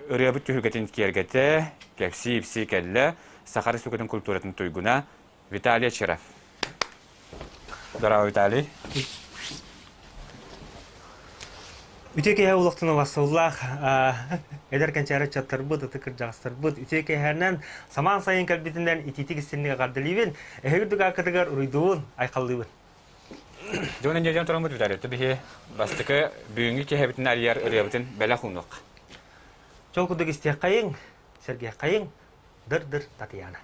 ырыабыт күхүгетін кергете, кепси ипси келле, Сахары сукатын культуратын туйгуна Виталий Черов. Здорово, Виталий. Üteke ulaqtına vasıllaq, ederken çare çattarbıd, ıtıkır jağıstarbıd. Üteke hernen saman sayın kalbitinden ititik istinliğe qardılıyın. Ehirdik akıdıgar uyduğun ayqallıyın. Jonen jejan toramut Vitaly. Tabii bastıkı büyüngü kehebitinin aliyar ırıabıtın bela xunluq. Çok kuduk istiyaq qayın, Sergey qayın, dır Tatiana.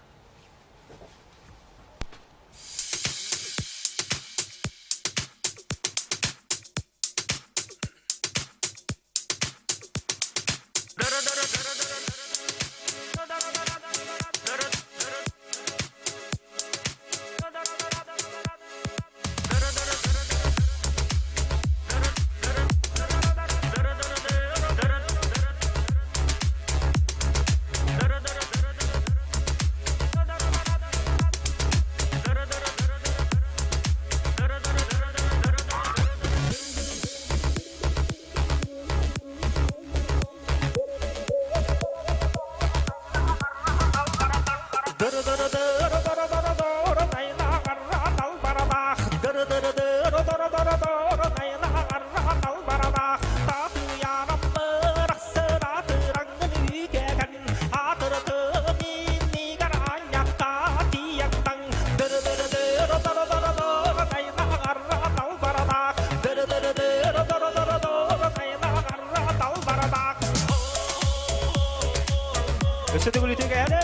Ösete kulütü geldi.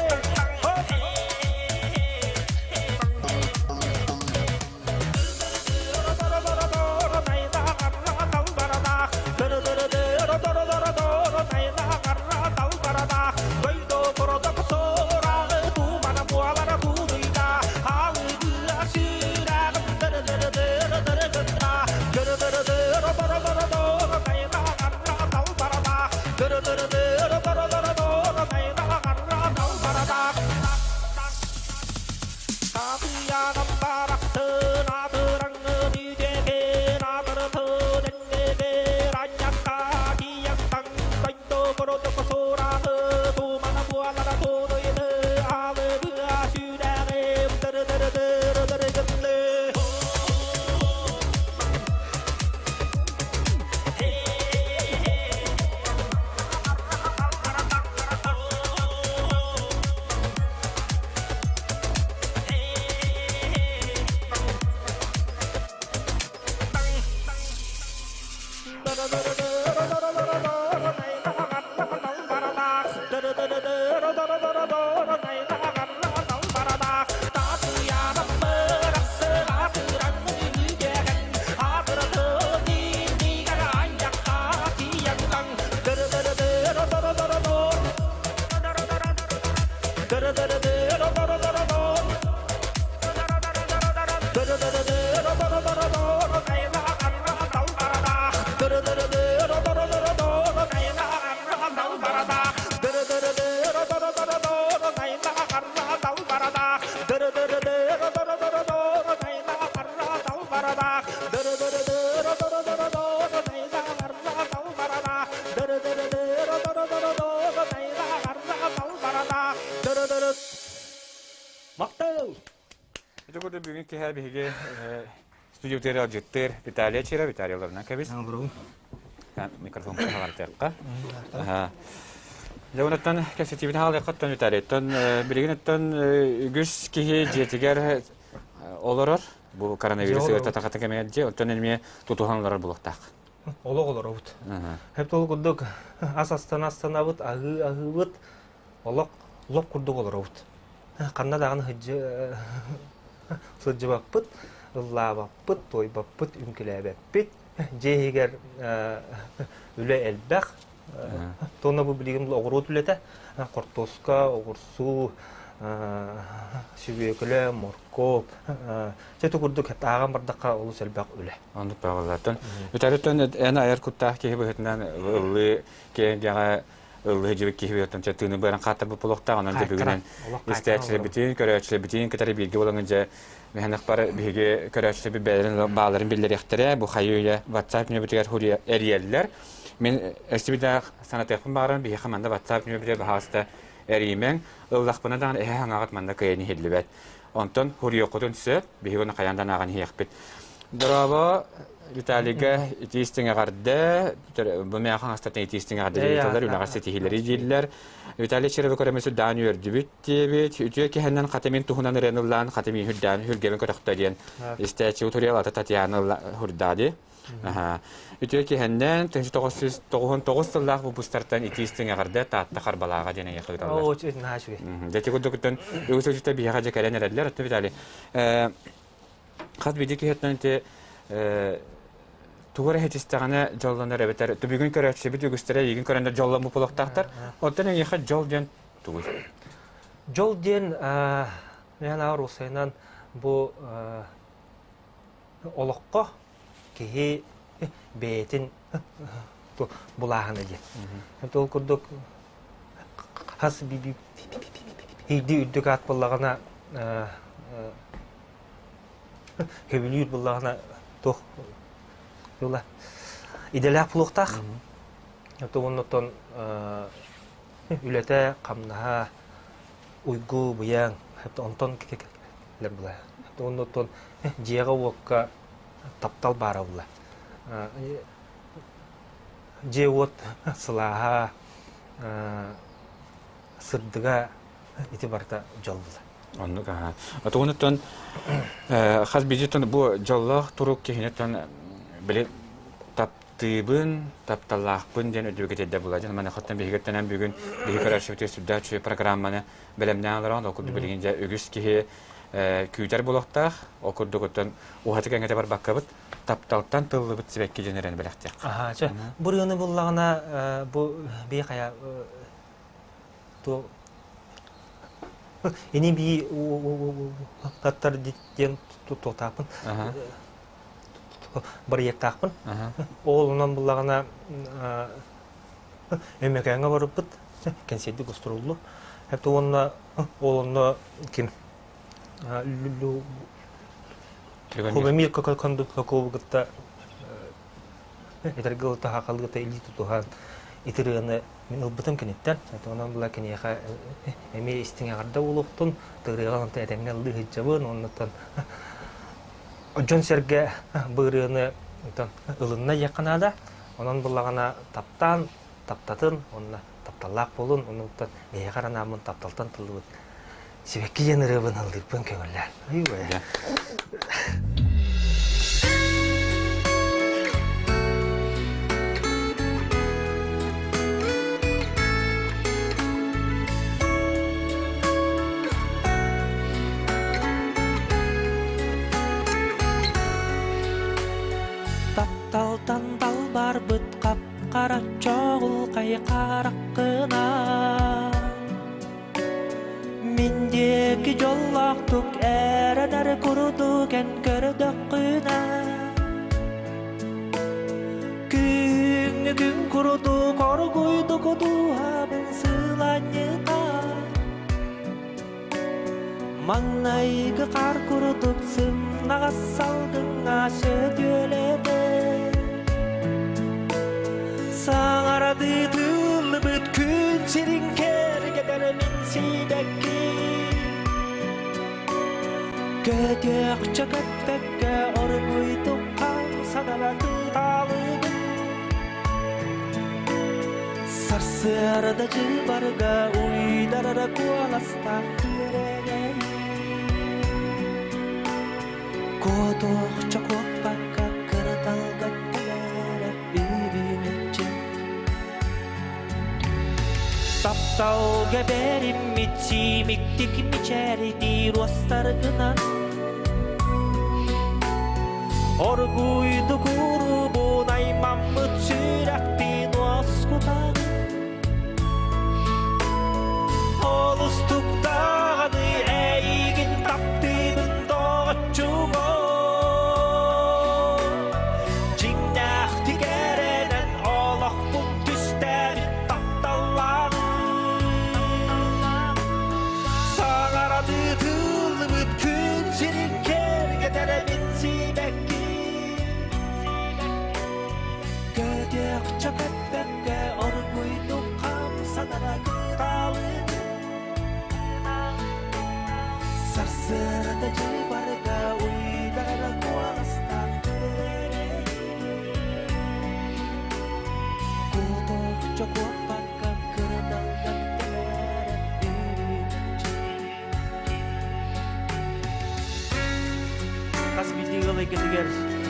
Itu kudu büyüngü kehebihige stüdyo teri alcıttır Vitaly Черов, Vitaly olarına kabis. Mikrofon kahalar tekka. Leonattan kesetibin halı kattan Vitaly'tan biriginattan güç kihi jetiger oloror. Bu koronavirüs öğretakata kemeyece ondan elmeye tutuhanlar bulaktak. Olaq olur avut. Hep tolu kurduk asastan avut, ahı avut. Olaq kurduk olur avut. Qanna dağın hıcı sırcı bakpıt, ılla bakpıt, toy bakpıt, ünküle bakpıt. Jehiger üle elbaq. Tona bu biligimde oğurut ülete. Kortoska, oğursu, sübekle, morkop. Çeto kurduk hep ağam bardakka olu selbaq üle. Anlık bağlılardan. Vitaly'tan en ayar kuttah kehi bıhıtından ıllı kehengağa ıllı hıcıvık kehi bıhıttan çatığını bıran qatar bu pulukta ondan da bugünen isterçile bitin, köreçile bitin, kadar bilgi olanınca mehanak para bilgi köreçile bir belirin bağların billeri yaxtire bu hayıyla WhatsApp ne bitiger huriye eriyeliler. Мен эстибида санатехпын баран бии хаманда WhatsApp нөбүдө баһаста эримен ыллахпынадан хаңагат манда кыйны хиллибет. Онтон хуриокотун сөп бигоны каяндан аган хиякпит. Драба Виталига итистинге гарды бу механ астатен итистинге гарды дилер улага сетихилери дилер. Виталий Черева көремөсү дааны өрдүбүт дебит. Үтүөке хеннен катемин тухунан ренуллан катеми хүддан хүргебен көрөктөден. Истечи уториялата Татьяна хурдади. Аха. Үтүөке хеннен 1999 жылдагы бу бустартан итистинге гарды тааттакар балага дене якыдалар. О, чөт наашуге. Дети кудуктан өсөжүтө бияга жекелен эредилер. Өтү Виталий. Кат бидики хеттенте тугара хетистагана жолланар эбетер. Түбүгүн көрөчү бит үгүстөрө ийгин көрөндө жоллан бу полоктактар. Оттан яха жол ден тугуй. Жол ден мен авыр усайнан бу олоққа кеһи бетин булаханы ди. Тол курдук хас биби иди үдүк ат буллагана хебилүр буллагана тох юла иделак пулуктак. Тоннотон үлете камнаха уйгу буян хепте онтон кекелер була. Тоннотон жега вокка таптал бара була. Жеот сылаха сырдыга ити барта жол була. Оннуга. Атоннотон хас бижитон бу жоллах турук кехинетон биле таптыбын, тапталлахпын ден өдөгөтөдө була. Жана мана хаттан бегеттен бүгүн биги карашыты сүддачы программаны белемнен алган окуду билгенде өгүс кихи күйтер болоктах окурдугутун ухатыгенге бар баккабыт тапталтан тыллыбыт себекке женерен белектек. Аха, ча. Бу рыны буллагына бу бейкая то эни би таттар диттен тотапын. Бір ектақпын. Олынан бұлағына өмекәңі барып бұд, кәнседі көстірулы. Әпті онына олына кем көбемел көкөнді көкөбігітті етергіліті хақалығыты елі тұтуған етіріғіні мен ұлбытым кенеттен. Онан бұла кенеға әме істің ағарда олықтың, тұғырығаланты әтәңі ұлды хеджабын, оннаттан Джон Серге бырыны ылынна якынада, онан буллагана таптан, таптатын, онна тапталлак болун, онуттан бейгаранамын тапталтан тылыбыт. Себекки женеребин ылдыппын көңүллөр. Айбай. Тапталтан далбар бұт қап қара чоғыл қайқараққына Мендегі жоллақтық әрінәрі күрдіген көрдіққына Күн күрді қорғойды құды абын сыланьыға Маңнайғы қар күрдік сымнаға салдың ашы дөйледі Саңарады тылы бүт күн серін кергедер мен сейдәкки Көтек чөкөтпекке оргойды қам саналады талығын Сарсырды жыбарға уйдарара куаластақ түрегей Көтек чөкөтпекке кырталға Таптал геберим митси миктик мичерди ростаргынан Оргуйду курубу наймаммыт сүрәкпин оскутагы Олустуктаганы әйгін таптыбын тоғытчуго Жиңнәхти керенен олақпын түстәр тапталлағы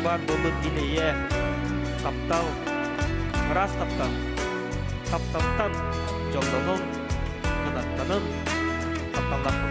Бар болып илее таптал раз таптал тапталтан жолдонун кынаттанын тапталдаппын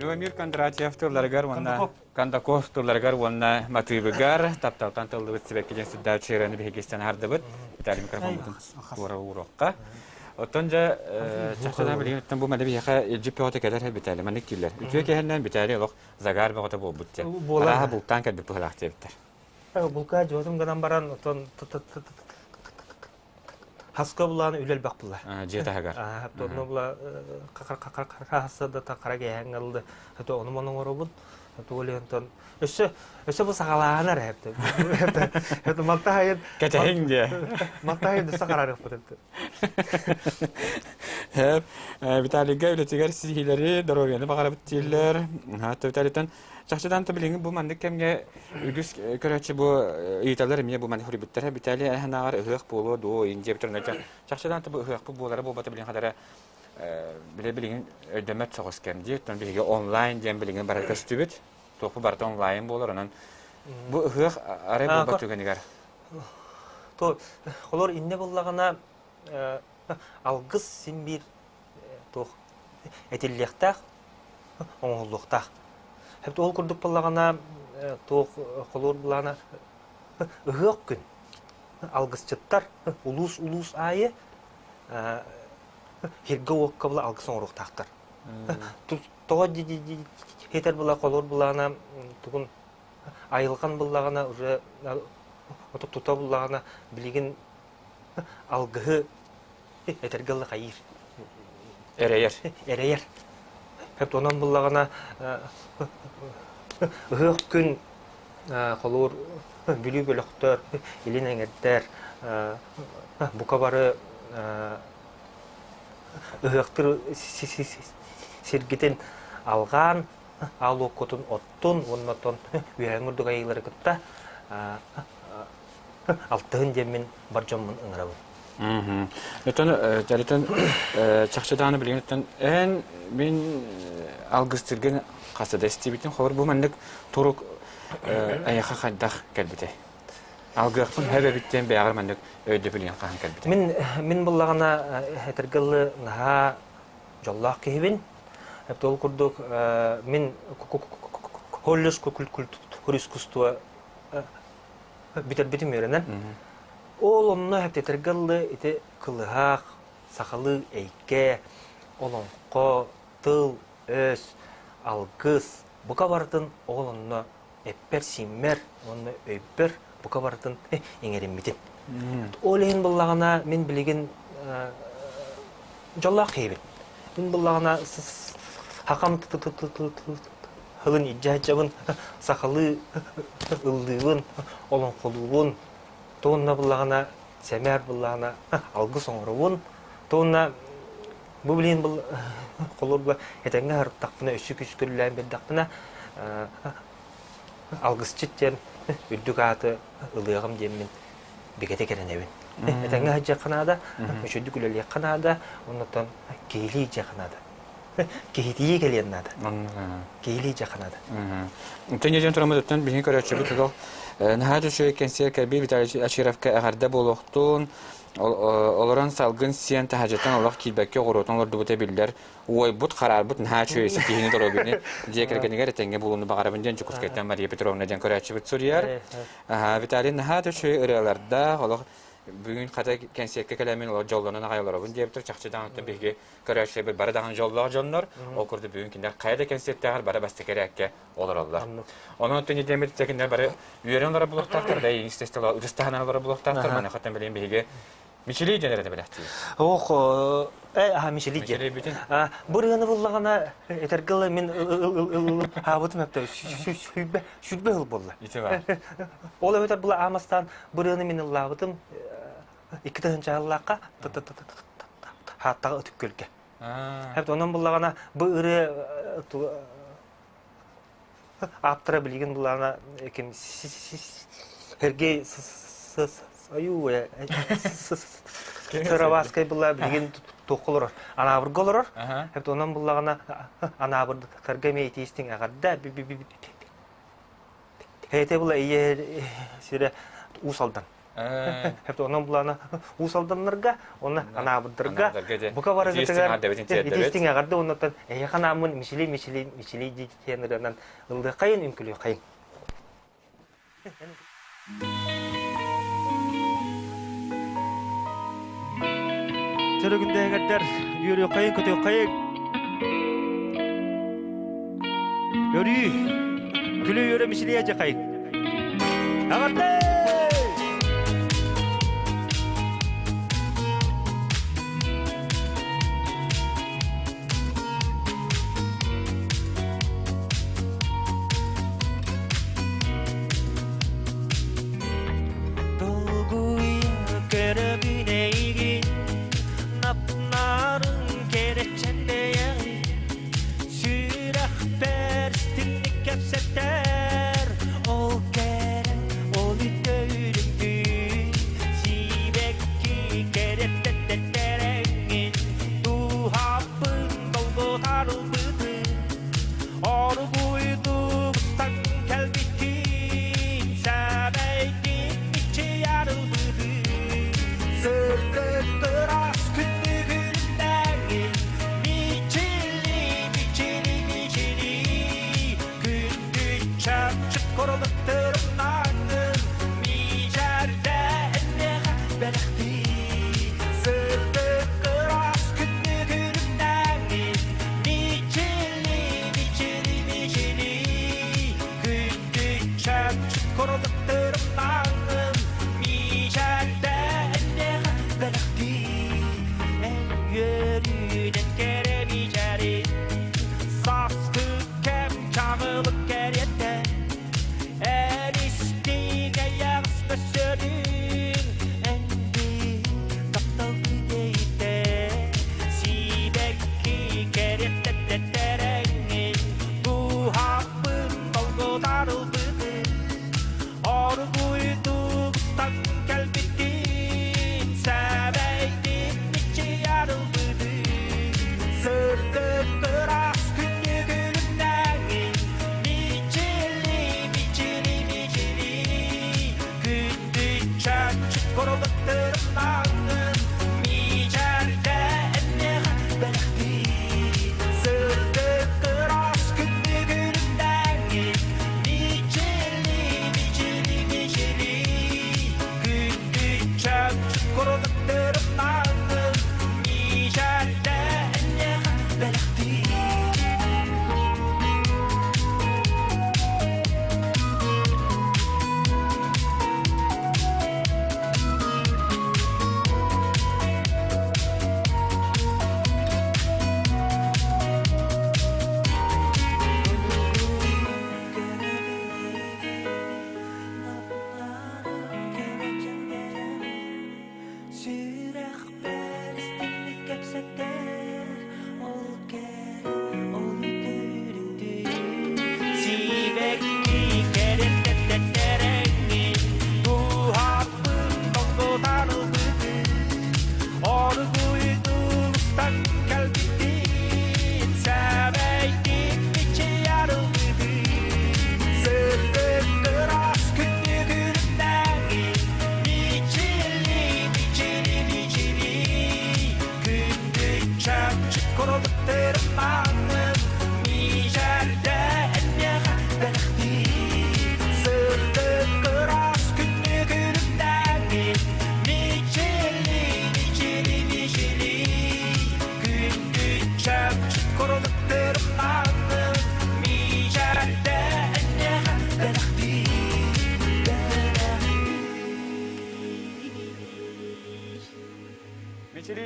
Любомир Кондратьев турларгар ванна Кандаков турларгар ванна матыбыгар тапталтан тылдыбыт себеккеден сүддәу чирәне бигестен хардыбыт тәлим микрофонбутун ура урокка отонжа чакчадан билгән бу мәдәби яка җиппеота кадәр битәле мәник тилләр үтүе кәһәннән битәле лок загар багыта бу бутте ара бултан кәдә бу хлахтебтер булка җозым гынан баран отон Хаска буланы үлел бак була. Жетагар. Тоны була хасада та карага яңгылды. Хато оны моның оробун. Хато олентон. Өсө бу сагалаанар хепте. Хето мактайын. Кәтәһиңде. Мактайын сагарарык бутты. Хеп, Виталийга үлетигәр сихиләре дороганы багарып тилләр. Хато Виталийтан чакчадан та билең бу мандык кемгә үгүс көрәче бу итәләр мия бу мандык хурибиттәр Виталий ханагар ыгык булу ду инҗеп торнача. Чакчадан та бу ыгык булары бу бата билең хадара билең өдәмәт сагыскан ди, тон билең онлайн дигән билең бар кастыбит. Топы барда онлайн булыр анан. Бу ыгык ары бу батуганигар. То холор инне буллагана алгыс симбир то этиллектах оңлуктах. Хәп ол күрдүк буллагана то холор булана ыгык күн. Алгысчыттар улус айы хирге окка була алгыс оңруктактар. То хетер була холор булана тугун айылган буллагана уже тута буллагана билеген алгы этергелли кайыр. Эрейер. Хеп онан буллагана ыгык күн холор билүү бөлөктөр, илинеңеттер, бука бары ыгыктыр сиргитен алган, ал окотун оттун, оннотон үйәңүрдүк айылары кытта алтыгын жемин бар жомун ыңырабын. Жаритан чакчадааны билгенден мен алгыстырген касада истебитин хабар бу мендек турук аяка хаддах келбите. Алгыктын хәбәбиттен бәгәр мендек өйдө билген кахан келбите. Мен буллагана этергелли наха жоллак кебин. Эптол курдук мен холлеш культура искусство битер меренен. Ол онно этергелли ите кылыхак, сахалы эйке, олонко, тыл, өс, алгыс, бука бардын ол онно эппер симмер, онно өйпер, бука бардын эңереммитин. Ол ен буллагана мен билеген жоллак кебин. Мен буллагана хакам hılın icacabın sakalı ıldığın olan koluğun toğunna bullağına semer bullağına algı soğuruğun toğunna bu bilin bu kolurla etenge harıttaqpına üsük üskürlüğün beddaqpına algısçıtken üddük atı ılığım demin bigete keren evin. Etenge hacca kanada, üçüddük üleliye kanada, ondan geyli icca kanada. Geyliye geliyen nada. Geyli icca kanada. Tönjeden turamıdıktan bihin köröçü bu tuğul. Nahadu şu kensiyer kabi bitari açırafka ağarda boluqtun. Olaran salgın siyen tahajatan Allah kilbekki qorutan olurdu bu tebiller. Oy but karar but naha çöyesi kihini dorobini. Diyekergeniger etenge bulundu bağarabından Çukusketten Maria Petrovna'dan köröçü bu suriyar. Vitali nahadu şu ıralarda Allah bugün kata kensiyekke kelamin olar jollanan agaylar bun diye bitir çaqçıdan ötün bigi köröçü bir baradan jollar jonlar. O kurdu bugün kinder kayda kensiyekte bara bastekerekke olur Allah. Onun ötün demir tekinler bara üyerenlere buluqtaqtır da istestela üstahanalara buluqtaqtır mana xatan bilen bigi Micheli generede belahti. Micheli bütün. Burunu bullağına etergılı min havutum hepte şübbe hıl bolla. İti var. Ola öter bula amastan burunu min havutum iki tane Allah'a hatta ötüp gölge. Hep onun bullağına bu ırı aptıra bilgin bullağına kim herge ayu Saravaskay bulla bilgin toqulur. Ana bir golur. Hep ondan bullağına ana bir targame etiştin agarda hete bulla iye sire usaldan. Hep ondan bullağına usaldanlarga ona ana birdirga buka bara getigar etiştin agarda ondan yakanamun Micheli diyenlerden ıldı kayın imkülü kayın. Çörөгүндө эгердер үйөрү кайын көтө кайын өрү күлү өрө мишилия же кайын агарда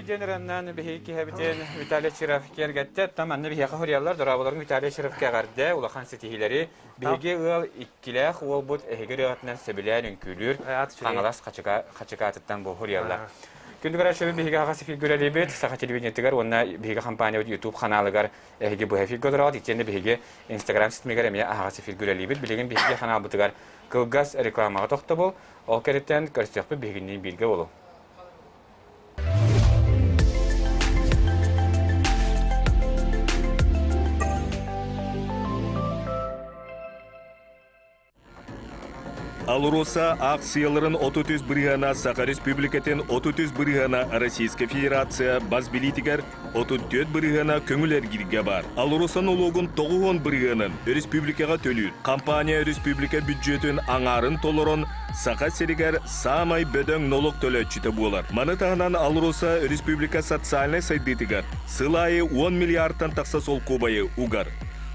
Generandan bihiki habiten Vitaliy Chirov kelgetdi. Tamanni bihi horiyalar darabaların Vitaliy Chirov garde ulahan setihileri bihi ıl ikkilах ol bot ehgeriatnan sebilen ünkülür. Kangalas kaçıkattan bu horiyalar. Gündügar aşırı bihi hagası figüreli bit saha televizyonetigar onna bihi kampanya YouTube kanalıgar ehgi bu figürler içinde bihi Instagram sitmegar emiya hagası figüreli bit bilgin bihi kanal butugar kılgas reklamaga toxta bol. O keretten görsökpü bihi'nin bilgi bolu. Алроса акцияларын 33 бригана Саха Республикатын 33 бригана Российская Федерация баз билетигер 34 бригана көңүлер кирге бар. Алроса налогун 90 бриганын республикага төлүр. Компания республика бюджетін аңарын толорон Саха серигер самай бөдөң налог төлөчүтө болар. Маны тагынан Алроса республика социальный сайдытыгар сылайы 10 миллиардтан такса сол кубайы угар.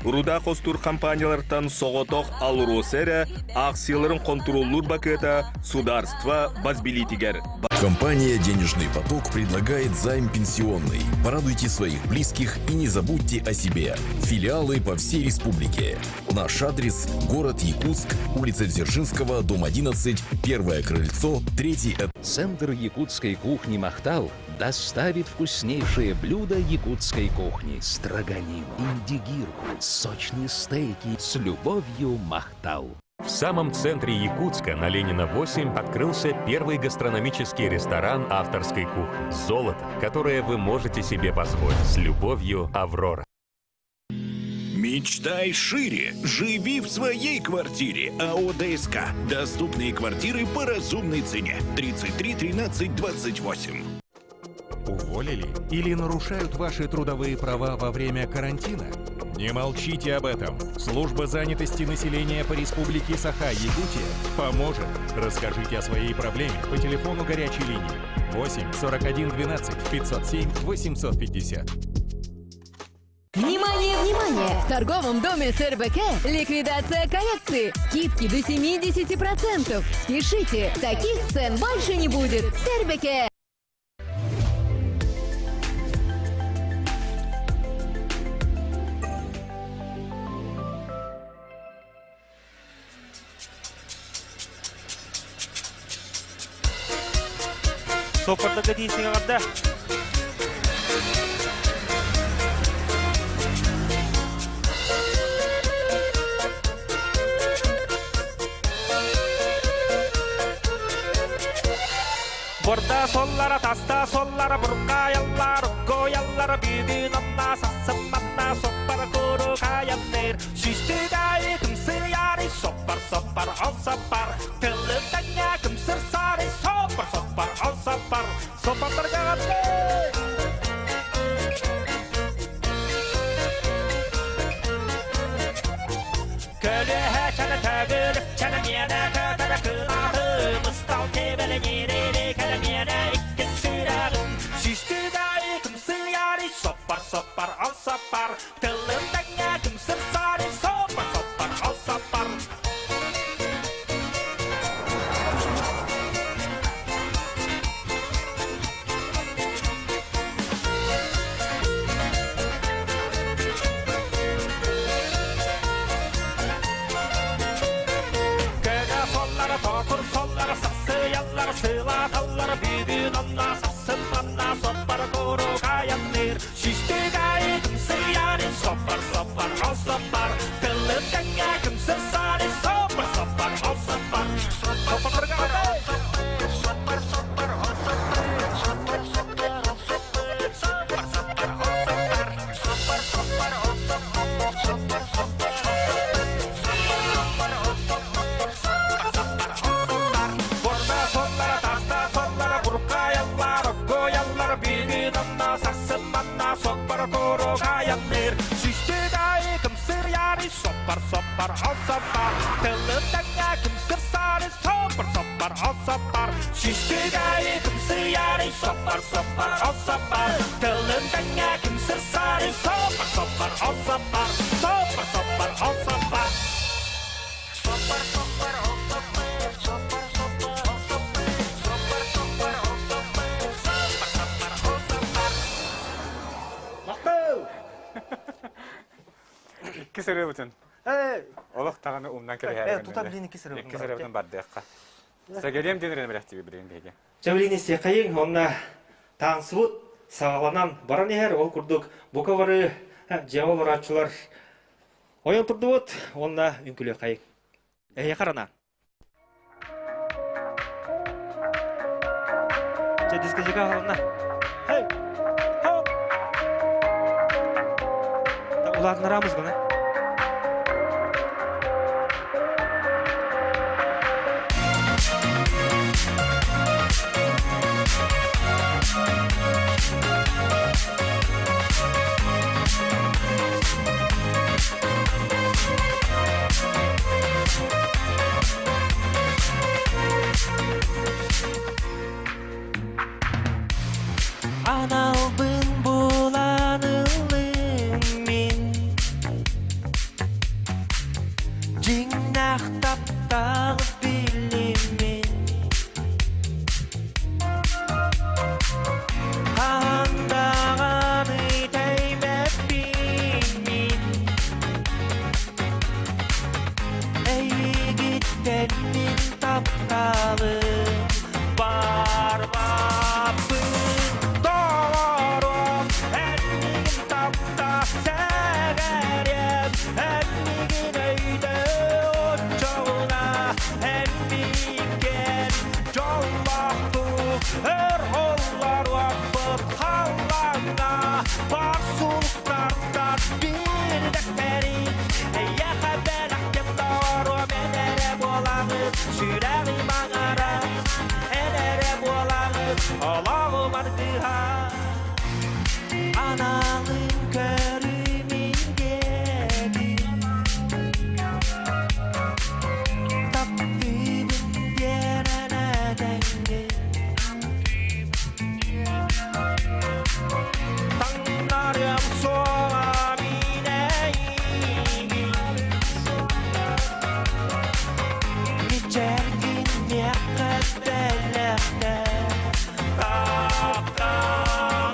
Руда костур компаниялардан соғотоқ Алросера акцияларын контроллур бакета сударства базбилитигер. Компания «Денежный поток» предлагает займ пенсионный. Порадуйте своих близких и не забудьте о себе. Филиалы по всей республике. Наш адрес – город Якутск, улица Дзержинского, дом 11, первое крыльцо, 3 этаж. Центр якутской кухни «Махтал» доставит вкуснейшие блюда якутской кухни: строганину, индигирку, сочные стейки с любовью «Махтал». В самом центре Якутска на Ленина 8 открылся первый гастрономический ресторан авторской кухни. Золото, которое вы можете себе позволить. С любовью, Аврора. Мечтай шире. Живи в своей квартире. АО ДСК. Доступные квартиры по разумной цене. 33 13 28. Уволили или нарушают ваши трудовые права во время карантина? Не молчите об этом. Служба занятости населения по Республике Саха-Якутия поможет. Расскажите о своей проблеме по телефону горячей линии 8 41 12 507 850. Внимание, внимание! В торговом доме СРБК ликвидация коллекции. Скидки до 70%. Спешите, таких цен больше не будет. СРБК. Сопырдығы дейсің ағырда. Борда соллара, таста соллара, бұрға яллар, ұққо яллар, бүгін онна, сақсым манна, соппар көрі қаяннер. Сүйстік айы кімсір яры, соппар, ол соппар, тілі тәңе кімсір сары, соппар, ол соппар, соппар жағатнер. Көлі әчәні тәгіліп, чәні мені көтірі күнаты, мұстал кебілі нерелі кәлімені ikki sürағым. Сүйстік айы кімсір яры, соппар, ол соппар, тілі тәңе кімсір сары, соппар, ол соппар. Сыла таллар бүгін онна, сақсым манна, соппар көрі қаяннер. Сүйстік айы кімсір яры, соппар, ол соппар, тілі тәңе кімсір сары, соппар, ол соппар. Соппар біргағада. Соппар, ол соппар, тілі тәңе кімсір сары, соппар, ол соппар. Сүйстік айы кімсір яры, соппар, ол соппар, тілі тәңе кімсір сары, соппар, ол соппар, ол соппар. İki sırrı bütün. Олох тағаны умнан кері Тута білін екі сыры İki sırrı bütün бардыққа. Сәгелем денірен біләкті білейін бейге. Жавлине секайын, онна таңсыбыт сағаланан баран ехер, ол күрдік бұқавары жауыл ұратшылар ойын тұрды бұт, онна үнкілі қайын. Қарана. Дискотека қаланна. Ulan aramız bana. Analbın bulanılım min Cinnaqtap tağıp bilimin Qandağanı teymep bilmin Ey gitten min taptalım Var vapın Doğrum Enligin tapta segerim Enligin öyde uçağına Enligen Jollaqtu Her ollar vakıt Kallana Barsulstartar Bir defteri Yaqa belaqkem doğru Menere bolağıt Süreği mağara Enere bolağıt Allah'ım ardıha Analım körümün geldi Tabbibin yerine dengi Tanrım soğa bineyim Geçerkin yakıttelerde Taptan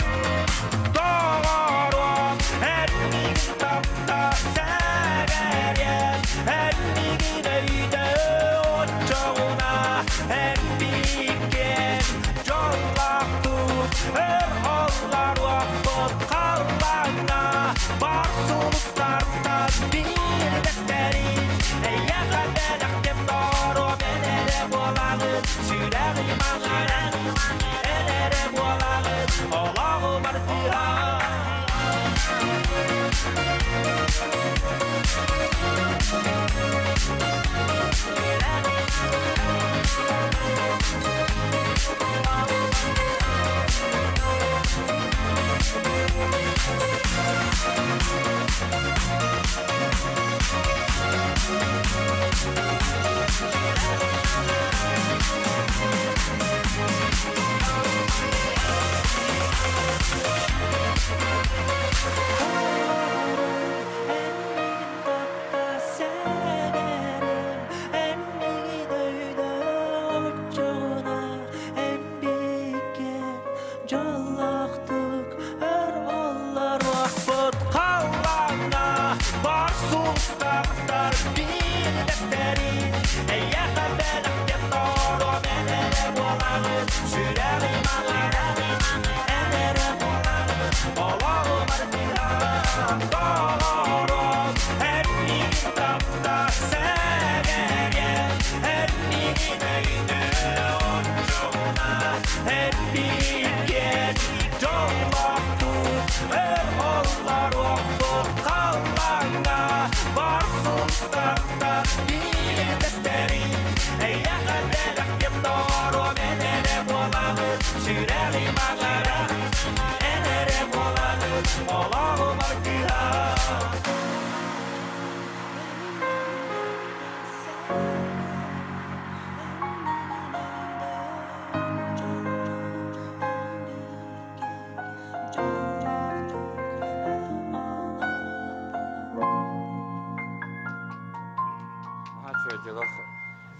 Doğrum Enligin tapta segerim Enligin öyde uçağına Enligen Jollaqtu Her ollar vakıt Kallana Barsulstarta Bir defteri Yaqa belaqkem doğru Menere bolağıt Süreği mağara Enere bolağıt Allah'ım ardıha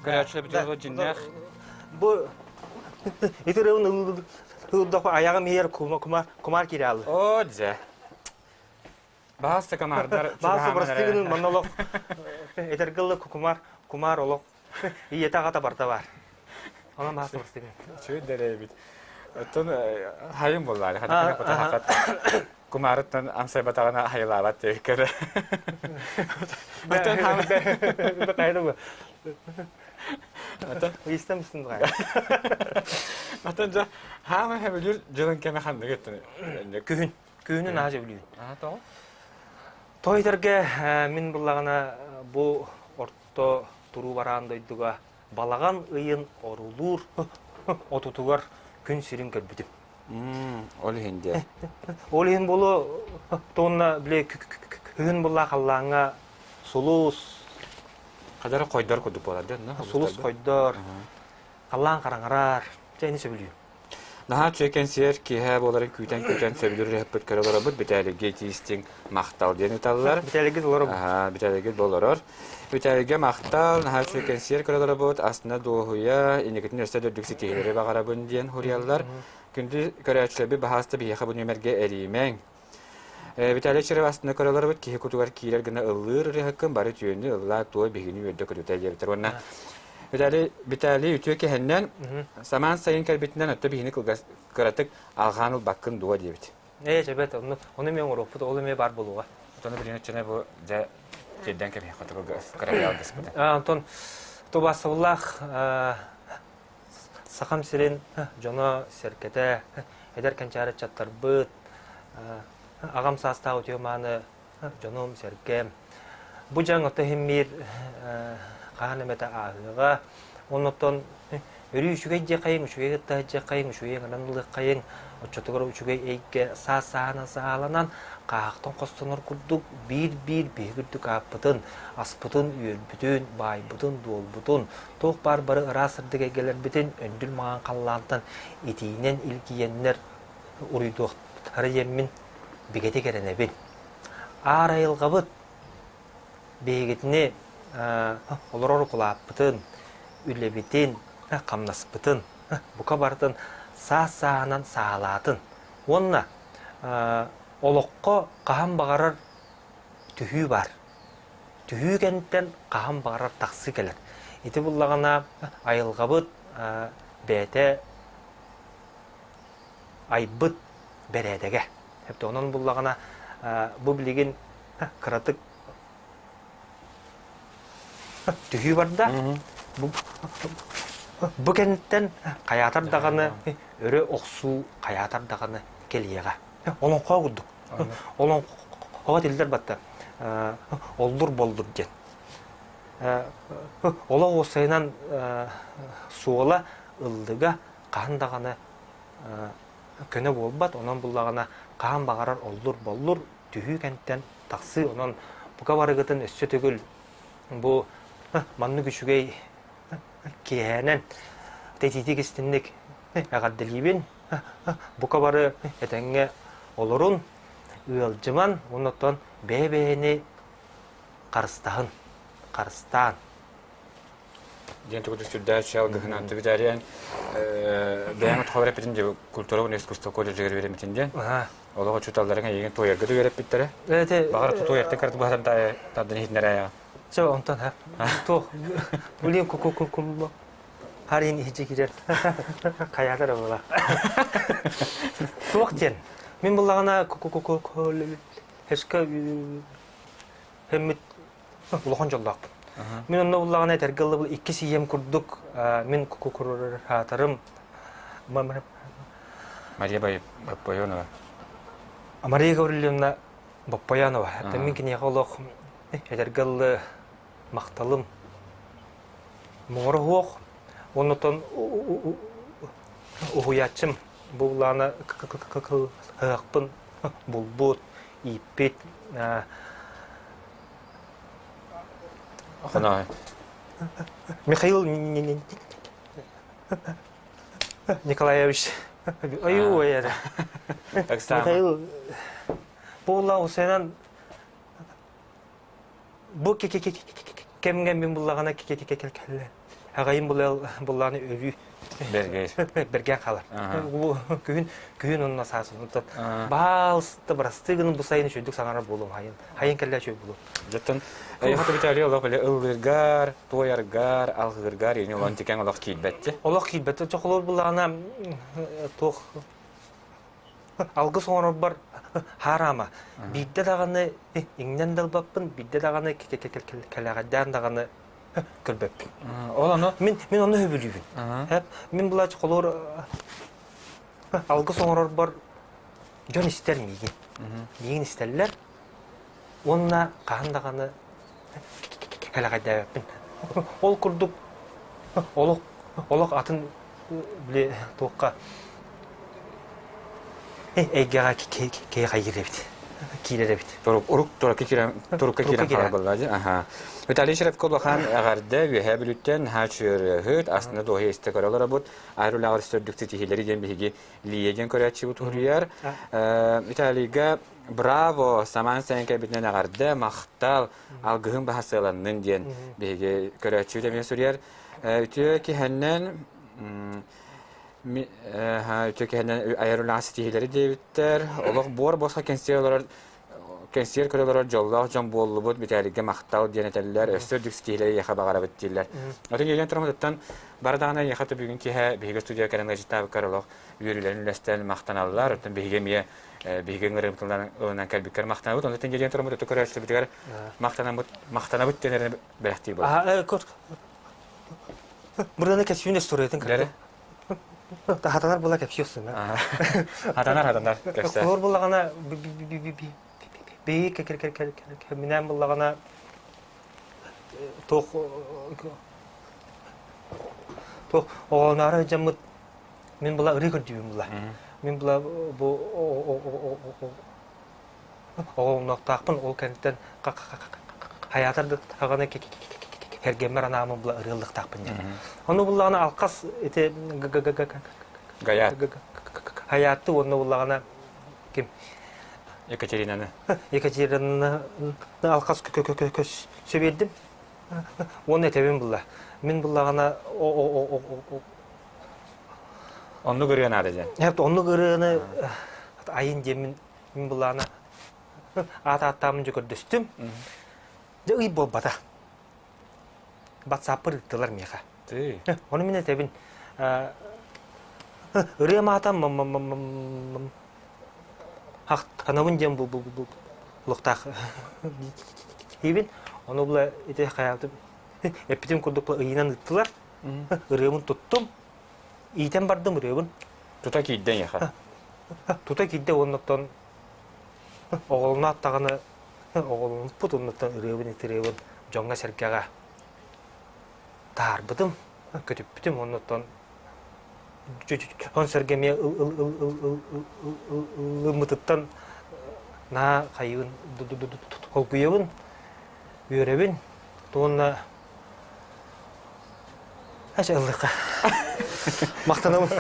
Көрәчле бітер жиннақ. Бұл итіреуін ұлдақы аяғым ер құмар кере алды. О, дзе. Баасы камардар. Басы простыгын монолог. Этергылы кумар олог. Ие тагата барта бар. Ана басы простыгын. Чүй деребит. Оттон хайым боллар. Хатакана потахат. Кумарыттан амсай батагана хайлабат текер. Оттон хам. Батайды бу. Истем мисин гай. Оттон жа хам хабылыр жылын кеме ханды геттен. Күнүн ажы билүү. Тоо. Тойдерге мен буллагана бу орто туру бараандойдуга балаган ыйын орулур отутугар күн сирин көрбүтүм. Ол хинде. Ол ин болу тонна биле күн булла каллаңа сулус Кадары койдор кудуп болады, да? сулус койдор каллаң караңарар жайны сөбүлүү. Наха чекен сер киһә боларын күтән сөбүлүр рәхпет көрөлөр бут битәлеге тистин мактал дени таллар. Битәлеге болор. Битәлеге болорор. Битәлеге мактал наха чекен сер көрөлөр бут астына доһуя инегетин өстә дөдүксе киһәләре багара бүнден хурияллар. Күндү көрәчләбе баһаста бияха бу нөмерге эримәң. Битәлеге чирә астына көрөлөр бут киһә кутугар кийләр генә ыллыр рәхкәм бары түйәнне ылла той бигини өдә көтә җибетер. Онна Битали үтөке хәннән саман сайын кәлбитнән өтә бигини кылгас каратык алганыл баккын дуа дибит. Җәбәт, оны мен урып, ол мен бар булуга. Тоны билене чәнә бу җә җиддән кәбе хатыгыз карап алдыс бит. Антон Тобасыллах сахам сирен жона серкете эдер канчары чаттар быт агам саста өтөманы жоном серкем. Бу жаң өтө химмир Қағанымета ағыға, онықтан өрі үшіге же қайын, үшіге ғытта же қайын, үшіге ғананлы қайын, отчатығыр үшіге әйке саа-саана сааланан, қағақтан қостаныр күрдік, бір-бір бейгірдік аппытын, аспытын, үйелбітін, байбытын, дуолбытын, тоқ бар-бары ырасырдық әгелер бітін, өнділ маған қаллантын, етейінен илгиеннер ұрыйдуқтары еммін бігеті керенебін. Ар айылғабыт бейгітіне олорор кулааппытын, үлебитин, камнаспытын, бука бартын, саа-саанан саалатын. Онна олоққа қаһан бағарар түхүй бар. Түхүй кенттен қаһан бағарар тақсы келер. Ити бұллағана айылғабыт бәте айбыт бәрәдеге. Хепті онын бұллағана бұл білеген қыратық түхүй барда, бұ кенттен қаятардағаны, өрі оқсу қаятардағаны келиеға. Олон қоға күрдік. Олон қоға телдер батты. Олдыр болдыр ден. Ола осайынан суғыла ұлдыға қағандағаны көне болбат, онан бұллағана қаған бағарар олдыр болдыр түхүй кенттен тақсы, онан бұға барығытын өссө түгіл бұ манны күшүгей киһэнен тетитик истинник агаддылибин бука бары этеңге олорун ыалжыман онотон бебени карыстаан Ден тугу сүрдә чал гынан тибидәрен бәян хабар битен ди культура ва искусство колледжи гәрбәре митендән. Олога чуталларга еген тоярга да береп биттәре. Багар тоярда картып баһам да тадын хитнәрә. 저 онтон 또 우리 코코코코 할인 해지기를 가야더라 몰라. 또학전 민 몰라가나 코코코코 해스카 햄밋 улахан жолдак. Мен онда буллагана тергеллы бул 2 сием курдук. Мен коокорор хатарым. Мария Баппаянова. Мария Гавриловна Баппаянова. Это мен кине голох тергеллы макталым. Моргох. Онотон уятчым булланы хакпын булбут ипет Хана. Михаил Николаевич. Аю, я. Михаил. Булла усенан бу кемген мен буллагана кекекекеле. Hagayın bulanı övü bergen kalır. Kühün onun asasını. Bağlıstı barastığının bu sayını şöydük sanara bulum hayın. Hayın kelle şöy bulum. Zaten hayatı bitali Allah böyle ılgırgar, toyargar, algırgar yani olan tiken Allah kilbetti. Allah kilbetti çok olur bulana toh algı sonra bar harama. Bidde dağını inden dalbapın, bidde dağını kelagadan dağını kılbep. Olanı Min onu hübülüyüm. Hep min bula çok olur algı sonra bar can ister miyim? Miyim isterler. Onunla kahan dağını kelagadan yapın. Ol kurduk. Oluk atın bile toqqa eggega kaygirebit. Kilerebit. Turuk kiren kalbaladı. Aha. Vitali Şeref Kolbakan agarda ve hebülütten haçır hıt aslında dohi istekaralara bud ayrılar sürdükçe tihileri gen bihigi liyegen koreçi bu turiyar. Vitaliga bravo saman senke bitnen agarda maqtal algıhın bahasılanın diyen bihigi koreçi demen sürüyer. Ütüyor ki hennen ayrılar tihileri devitler. Olaq bor boşqa kensiyer körelere jolla jam bollu bud bitaliga maqtal diyeneteller östürdük stileri yaha bagara bittiler. Atın yegen turmadan bardana yahatı bugün ki ha biga studiya kananga jitab karalıq yürülerin lestel maqtanallar ötün bigemiye bigenlerin tulan onan kalbikar maqtanabut ondan yegen turmadan körelçi bitigar maqtanabut denere belahti bol. Kor. Burada ne kesiyone storytin kare. Hatanar bula kapıyorsun ha. Hatanar kapsa. Kor bulagana bir minen bulagana toq onara jamut min bula iri gördüğüm bula. Min bula bu o noktaqpın ol kentten hayatardı tağana hergemer anamı bula ırılıq taqpın. Onu bulagana alqas ete Gayat. Hayatı onu bulagana kim? Екатеринаны алқас көз сөбелдім. Оны етебен бұлла. Мен бұллағана Onu görüyen adece. Evet, onu görüyeni ayın demin мен бұллағана ата-атамын жүгірдістім. Үй бол бата. Бат сапыр үттілер меға. Оны мен етебен. Үрем атам Ханавын жем бұл лұқтақ ебен, оны бұла ете қаялтып, әппетен көрдік бұла ұйынан ұттылар, үремін тұттым, ийтен бардым үремін. Тута кейден яқа? Тута кейде онықтан оғылына аттағаны, оғылын бұт онықтан үремін етеремін жоңға сәркеға тарбыдым, көтіп бүтім онықтан он сәргеме ұмытыттан на қайығын қолқүйебін, өребін, тоғынна әші ұлыққа мақтанамын.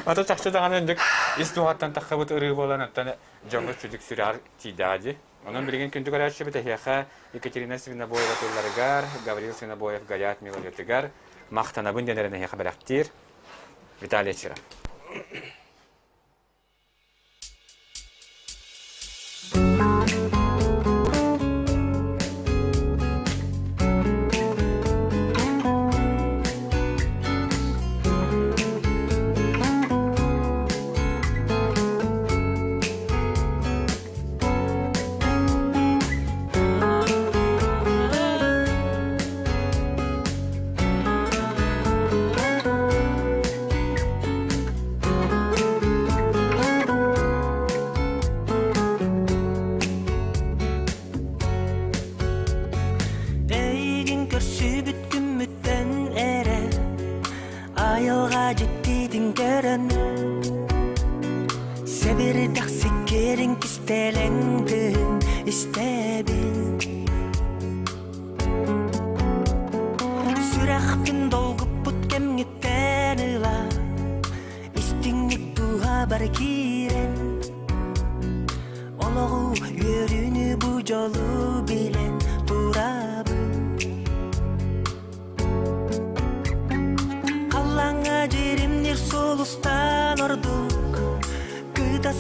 Ата чақшы даған өндік естуғаттан таққа бұт ұрығы болан өттен жоңғы сүдік сүрі тидади. Onun bilgin küntü kararşı bir tehiyaha Ekaterina Svinaboyeva Tullarigar, Gavril Svinaboyev Gayat Milonetigar, Maqtanabın denerine heha belaktir. Vitaliy Chirov.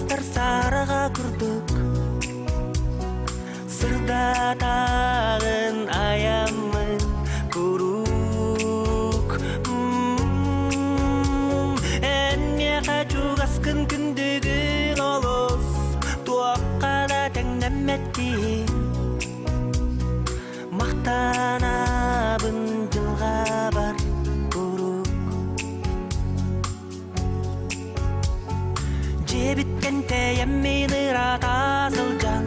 Кытастар сарыға күрдік Сырда тағын аямын күрік Әнме қачуқ асқын күндігін олыс Туаққа да тәңнәмәттейін Мақтанабын жылға бар Жебіттен тәйәммейді ратасыл жан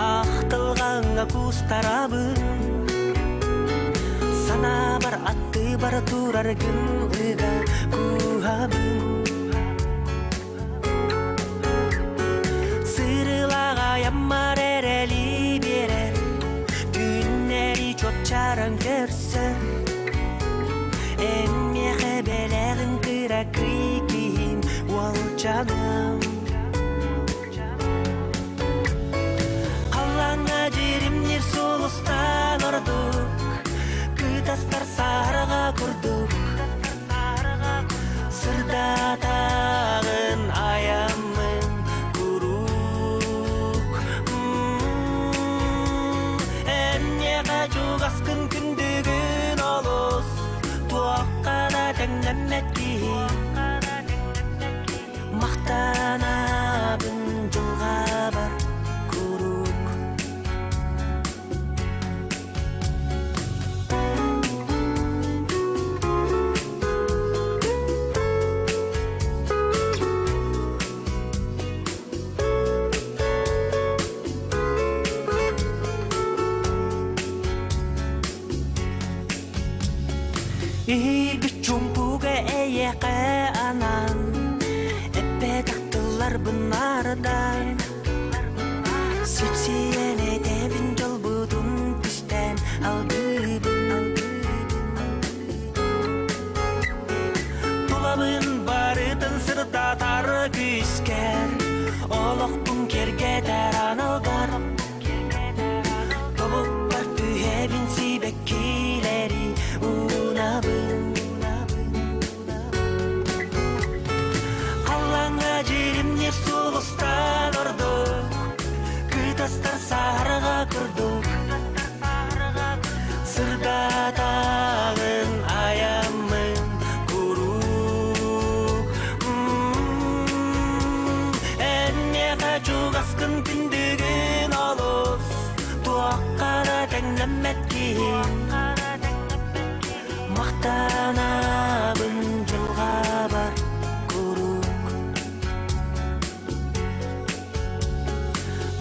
Ақтылғанға күстарабын Сана бар атты бар турар күн ұға күхабын Сырылаға яммар әрәлі берер Түннәрі чөпчаран көрсір Әммеғі бәләғін қыра крикейін Уалчанам Қалаңа жерімнер солыстан ұрдық Кытастар сарыға күрдік Сырда тағын аямын күрік Әнне қачуқ асқын күндігін олыс Туаққа да тәңнәмәттейін Мақтанабын жылға бар күрік Игі чумпуға әйеқі анан Тақтылар бұнардан Сөтсейен әдебін жол бұдың күстен алдыбын Толабын барытын сырда тары күскер Олықпын керге таранылдар Тобып бар түйебін сибеккилері унабын Жерімнер солыстан ұрдық Кытастар сарыға күрдік Сырда тағын аямын күрік Әнне қачуқ асқын күндігін олыс Туаққа да тәңнәмәткейін Мақтанабын жылға бар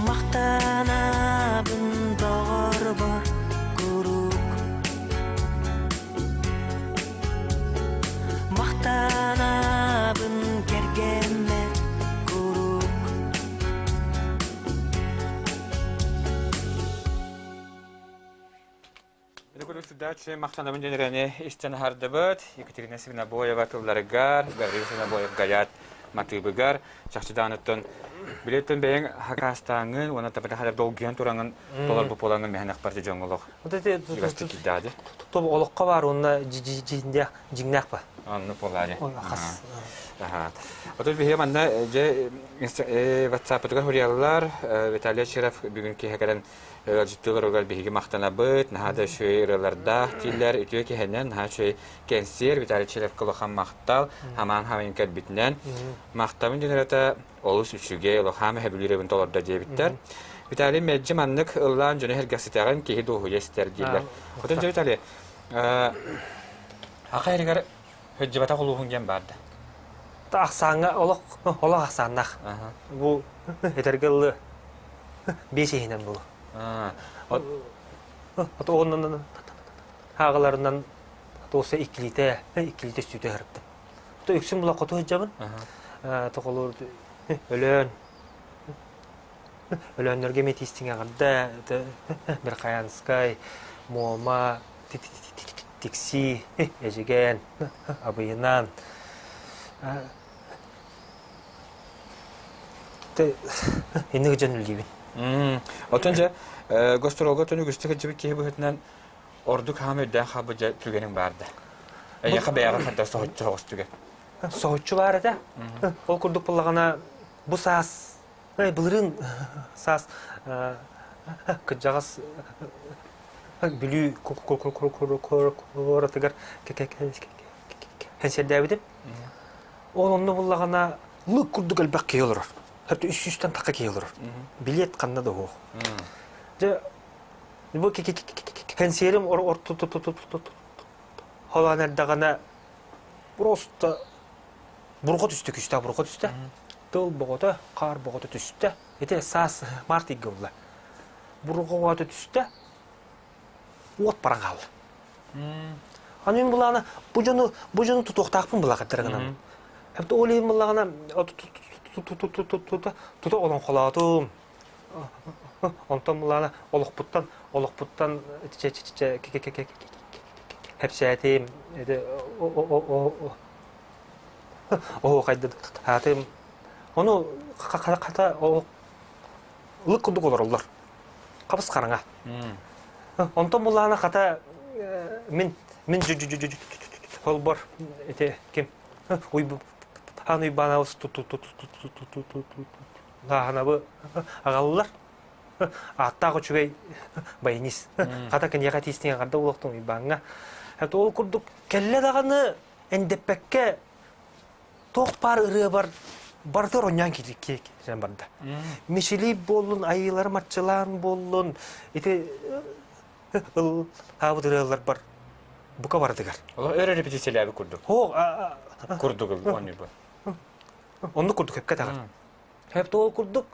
Мақтанабын доғыр бар күрік Мақтанабын кергенме күрік Даче мақтанабын женеріне істен харды бұд Екатерина Свинобоева тылдарыгар Гаврил Свинобоев гаят матыбыгар Шақшыдан ұттын Билеттен бәйін хакастаңын, оны тапыда қадар долгиян тураңын толар бұполаңын мәхін ақпарты жоңғылық. Егасты кедады. Топ олыққа бар, онына жиңнақ ба? Оны полады. Отыз бейхем анна WhatsApp-ытыға хұриялылар, Виталия Шеров бүгін кейхекерін життілер оғал бейхеге мақтана бұд, нахада шөй ұрыларда тилер, үтіе кейхенен, наха шөй кенсер, Виталия Шеров қылыған мақтал, хаман хамын кәд бітінен. Мақтамын женерата олыс үшіге, олықхамы әбілеребін толарда дейбіттер. Виталий мәджі маннық ұллан жөне әргәсітәғын кейхі доғу естер дейлер. Отыз Виталий, ақа әрігер хөджібата құлуғын ген барды? Ақсаңға олық ақсаңнақ. Бұл етергілі бесейінен бұл. Оғынан ағыларынан осы ikilite sütü haraptım. Bu öksün bula kotu hıcabın. Toqolur ölönlerge metistinge qarda bir qayanskay muama tiksi ejegen abıyınan Indi gıcanül gibi. Otunca Gostorolga tönü güçtü gibi ki bu hütünden orduk hamide habıca tügenin vardı. Yaqa bayağı hatta soğutçu hoğuz tüge. Soğutçu var da. Ol kurduk bulağına бу саас былырын саас кыжагас билүү коратыгар хенседебидим. Онны буллагана лык курдук албак кыйлыр. Хәтта үс-үстән такка кыйлыр. Билет канна да хох. Же бу хенсерим халанардагана просто бурга түстү күстә бурга түстә. Тыл богота, кар богота түстә. Эте саас мартиг гылла. Бурга ваты түстә. От парагал. Анын буланы бу жону тутуктакпын булага тиргенем. Хәтта олейм буллагана тута олон халатым. Онтон буланы олукпуттан хепсәтем. Эде кайда хатым. Оны ката лык кудук оларлар. Кабыс караңа. Онтон буланы ката мен холбор эте ким уйбу аны банаус лаханабы агаллар аттагы чугай байнис ката кен яга тистин ганда улуктун ибанга хат ол курдук келле даганы эндеппекке ток бар ыры бардыр оньян кирик жан барда мишили болун айылар матчылан болун эте хабыдыралар бар бука бардыгар. Ола өрө репетициялары курдук. Курдук оны бар. Онду курдук хепке тагар. Хепте ол курдук.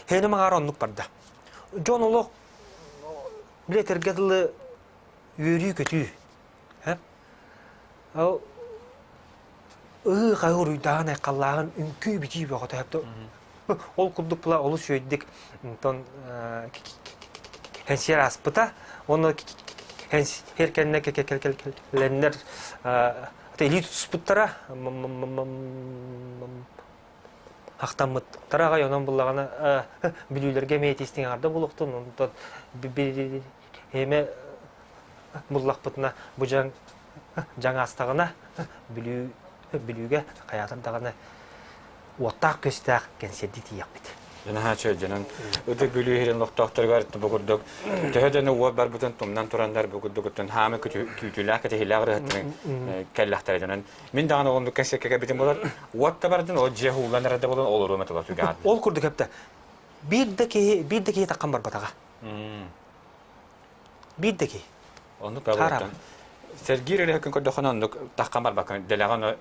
Хене маңар оннук барда. Жон олок билетергедылы үйрүү көтүү. Хеп. Ал кайгыр уйдаган айкаллаган үнкүй бити богота хепте. Ол курдук була олу сөйдик. Тон хенсер аспыта, оны херкенне кекекекеленнер элит спуттара актамыттарага онон буллагана билүүлөргө метистин арда булуктун онтон эме буллакпытына бу жаңа астагына билүүгө каятырдагана оттак көстак кенседи тиякбит. Жана хача жанан өтө бүлүһерен локтоктор бугурдук. Төһөдөн уа бар бутун тумнан турандар бугурдуктан хама күтүләк кете келлахтар жанан. Мен дагы онду кесекке битим болот. Уатта бардын о жехуланарда болон олору металар түгәт. Ол курдук хепте. Бирдеки таккан бар батага. Бирдеки. Онду пагаттан. Сергиреле хакын кодохонандык таккан бар бакан делаган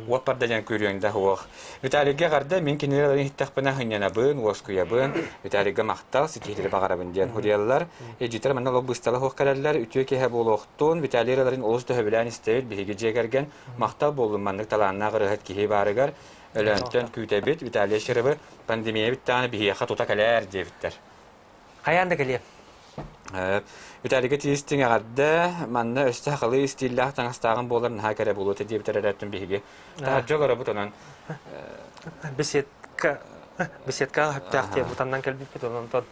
Уаппар дәҗән күргәндә хуак. Виталийга гәрдә мин кинеләрне хиттәкпенә хыняна бын, воскуя бын. Виталийга мактал ситеһләре багарабын дигән хурияллар. Эҗитер менә лоб быстала хуак каләләр, үтүе кеһә булыктын, Виталийләрен олыс төһәбелән истәйт, биһиге җәгәргән мактал булманлык таланна гырыһат кеһе барыгар. Әләнтән күтәбит Виталий ширәбе пандемия биттәне биһиге хатута каләр дивиттер. Каянда кале. Виталийга тиистин агадда манна өстәхлы истиллах таңастагын боларын хакәре булып дип терәдәттем биһиге. Таҗалары бутанан беседка хәптәхтә бутаннан калбит бит онтон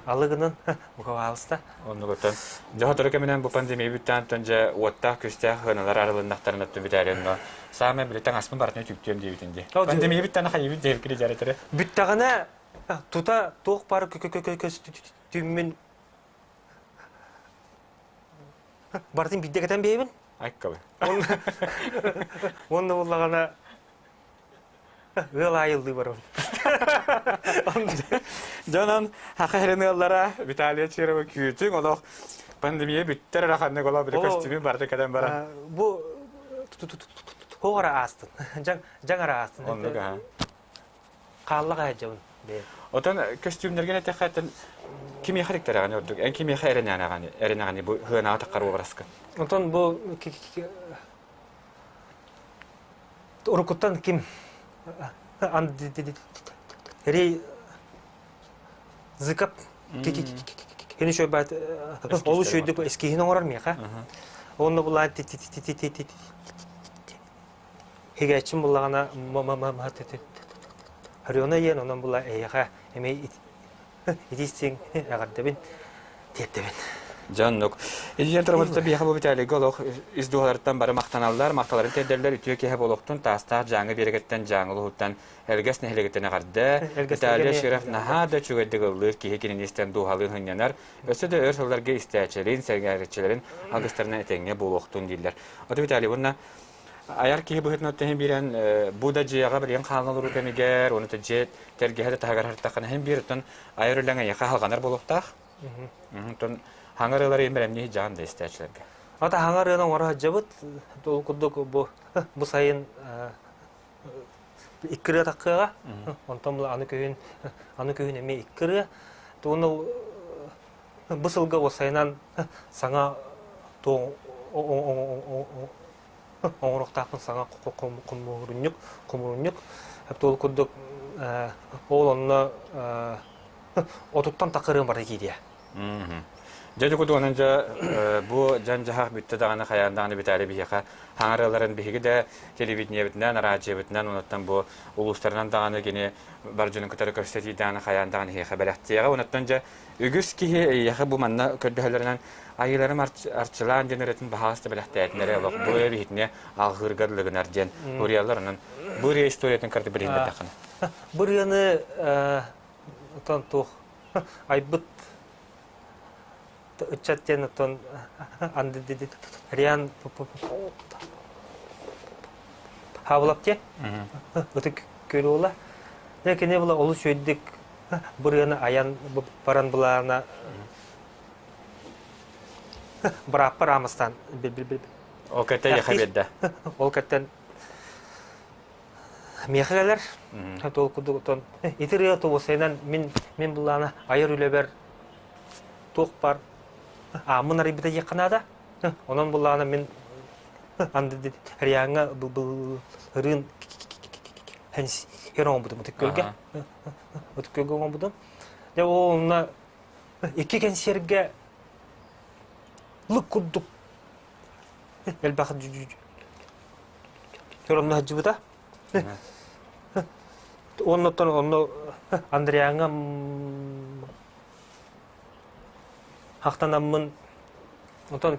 алыгынын мукавалыста. Онны готан. Җаһатыры кеменән бу пандемия биттән төнҗә уатта күстә хыналар аралыктарына Виталийны саме билетен асмын барны түктем дип инде. Пандемия биттән хайып дип кире жаратыры. Биттәгенә тута ток пар түммен бардын биддегетен бейбин? Айккабы. Онда буллагана айылды барым. Жанан хакыйрыныллара Виталий Черева күтүң, олох пандемия биттер раханны гола бир костюмы барды кадам бара. Бу хогара астын. Жаңара астын. Онда каллага жабын. Отан костюмдерге нәтә хәтен кими характерларны өдүк. Эн кими хайренаганы бу хына тақару бараска. Отан бу урукуттан ким ри зыкап кени шөбат олу шөйдүк эскиһин оңорар мыйка. Онны булар хегәчим буллагана Харьона ен онан була эяга эмей идистин агардабин теттебин. Canlık. İlgen tarafında bir hava bitali golok izduhalardan bari maqtanallar, maqtaların tederler ütüye ki hep oloktun tastar janğı bereketten janğı huttan elges nehelegetene qarda. İtalya şeref naha da çügeddigildir ki hekinin isten duhalın hınyanar. Öse de örsallarga istəyçilerin, sergərçilerin agıstarına etenge boloktun diller. Oda bitali bunna ayar ki bu hütnat hem biren bu da ciyaga bir yan qalnalı rükemiger, onu da jet tergehede tagar hartaqan hem birton ayarılanga yaqa halganar boloktaq. Hangarıları emrem ne can da istəyçilerge. Ата хаңарынан вара жабыт ол кудук бу сайын иккире таккыга онтон бул аны күйүн эме иккире тону бусылга осайнан саңа то оңроктакын саңа кумурунюк ол кудук ол онна отуттан такырын бар экидия. Jadi kudu onunca bu janjahak bitti dağını hayandağını bitali bir yaka hangarıların bihigi de televizyon bitinden, araçı bitinden onattan bu uluslarından dağını gene barcının kutarı kösteti dağını hayandağını yaka belahtiyaga onattanca ügüs ki yaka bu manna kördühölerinden ayılarım arçılan jeneretin bahası belahtiyatinlere olaq bu ebihitine ağırgadılığın arjen uriyalarının bu riya istoriyatin kartı bilin bedakını. Bu riyаны otan tuh aybıt Uçatyan ton andı dedi riyan havlaptı. Ötük körü ola. Lakin ne bula olu söyledik buraya ayan paran bulana bırakpa ramastan bil. O kete yakabedde. O ketten miyakalar. Hatta okudu ton. İtiriyor to senin min bulana ayar üleber tok par. Мына ребята якынада. Онан булланы мен анды рияңа бу рын ханс херон будum өткөлгө. Өткөлгө он будum. Я онна эки консерге лык кудук. Эл бахат херонна хаҗыбыта. Онно Андрияңа Haqtanamın ondan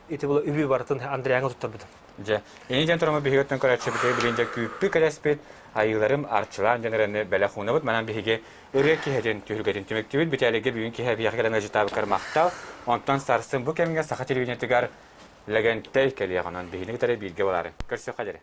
eti bula übü baratın Andreya'nı tutabildim. Ja, eniden torama bihigattan karatçı bite birince küpü kalaspet ayılarım arçılan jenerene bela xunabut manan bihige örek ki heden tühülgetin tümektibil bitelege büyün ki hebi yaxgalan ajıtabı karmaqta ondan sarsın bu keminge saha televizyon tigar legentey keliyanan bihine tare bilge bolary. Körsü qadere.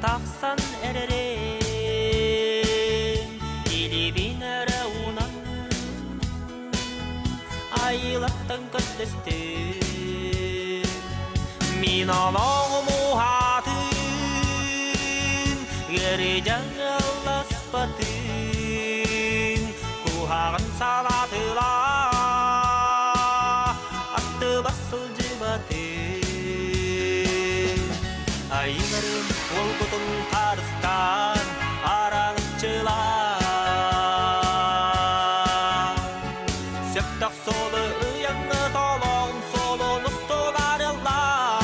Taksan erere ili binara unan ayılattan kötüstü min anağım uhatın gerican Allah spatın kuhağın salatıla attı basıl cıbatın ayılarım ol kutun karıstan arançılar septak solu yanı tolağım solunuz dolarlar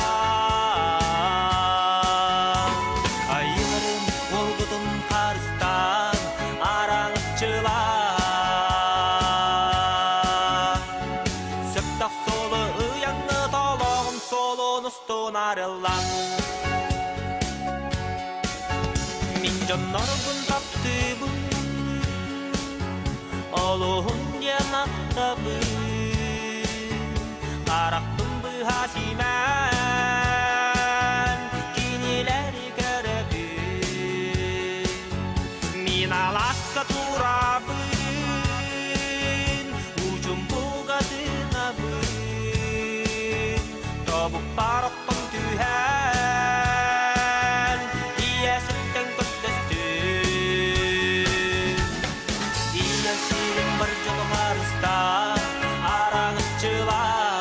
ayılarım ol kutun karıstan arançılar septak solu yanı tolağım solunuz dolarlar Canlarımın taptığı Allah'ın yanaktabı Araktım bu hasimen Kinileri görebi Min alaska turabın Ucum bu kadına bın Tabuk paraktım tühen İyesikten Arangçılar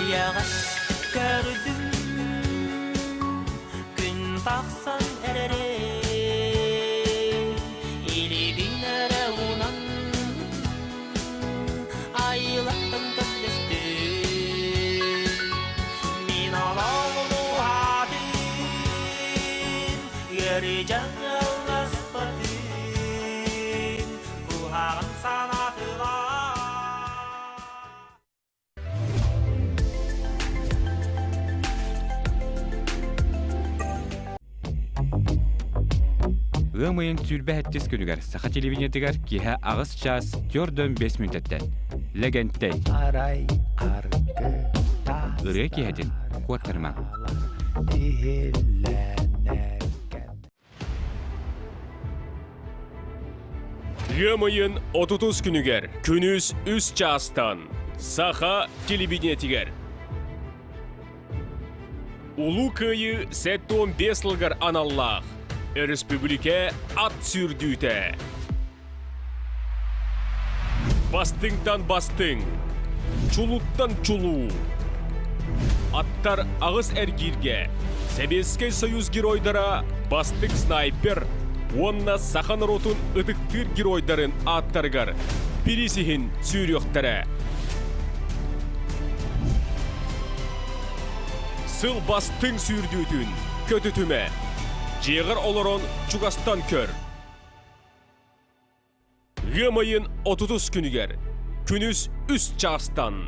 Яғас көрдім күн тақсан әрәре илеген әрі унан айлақтың көттесті мен алауды адын ері жаңылас батын құлағын санатыла. Ымыйын сүрбә әттес күнігер, сақа телевидениятігер киһә ағыз час 4-5 минуттен. Легенттей. Арай арғы Үрі киһәдін, қуаттырма. Ымыйын 30 күнігер, күнүс 3 частан. Саха телевидениятігер. Улу кыйы 15 лыгар аналлах. Республике ат сүрдүйті. Бастыңтан бастың, чулуттан чулу. Аттар ағыз әргирге, Советский Союз геройдара бастық снайпер, онна сахан ротун ыдықтыр геройдарын аттаргар, пересихин сүйректері. Сыл бастың сүрдүйтін, көтүтүмө. Жегір олорон чугастан көр. Гымайын 30 күнігер, күнүс 3 частан.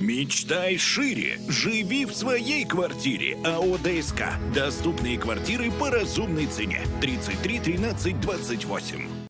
Мечтай шире. Живи в своей квартире. АО ДСК. Доступные квартиры по разумной цене. 33 13 28.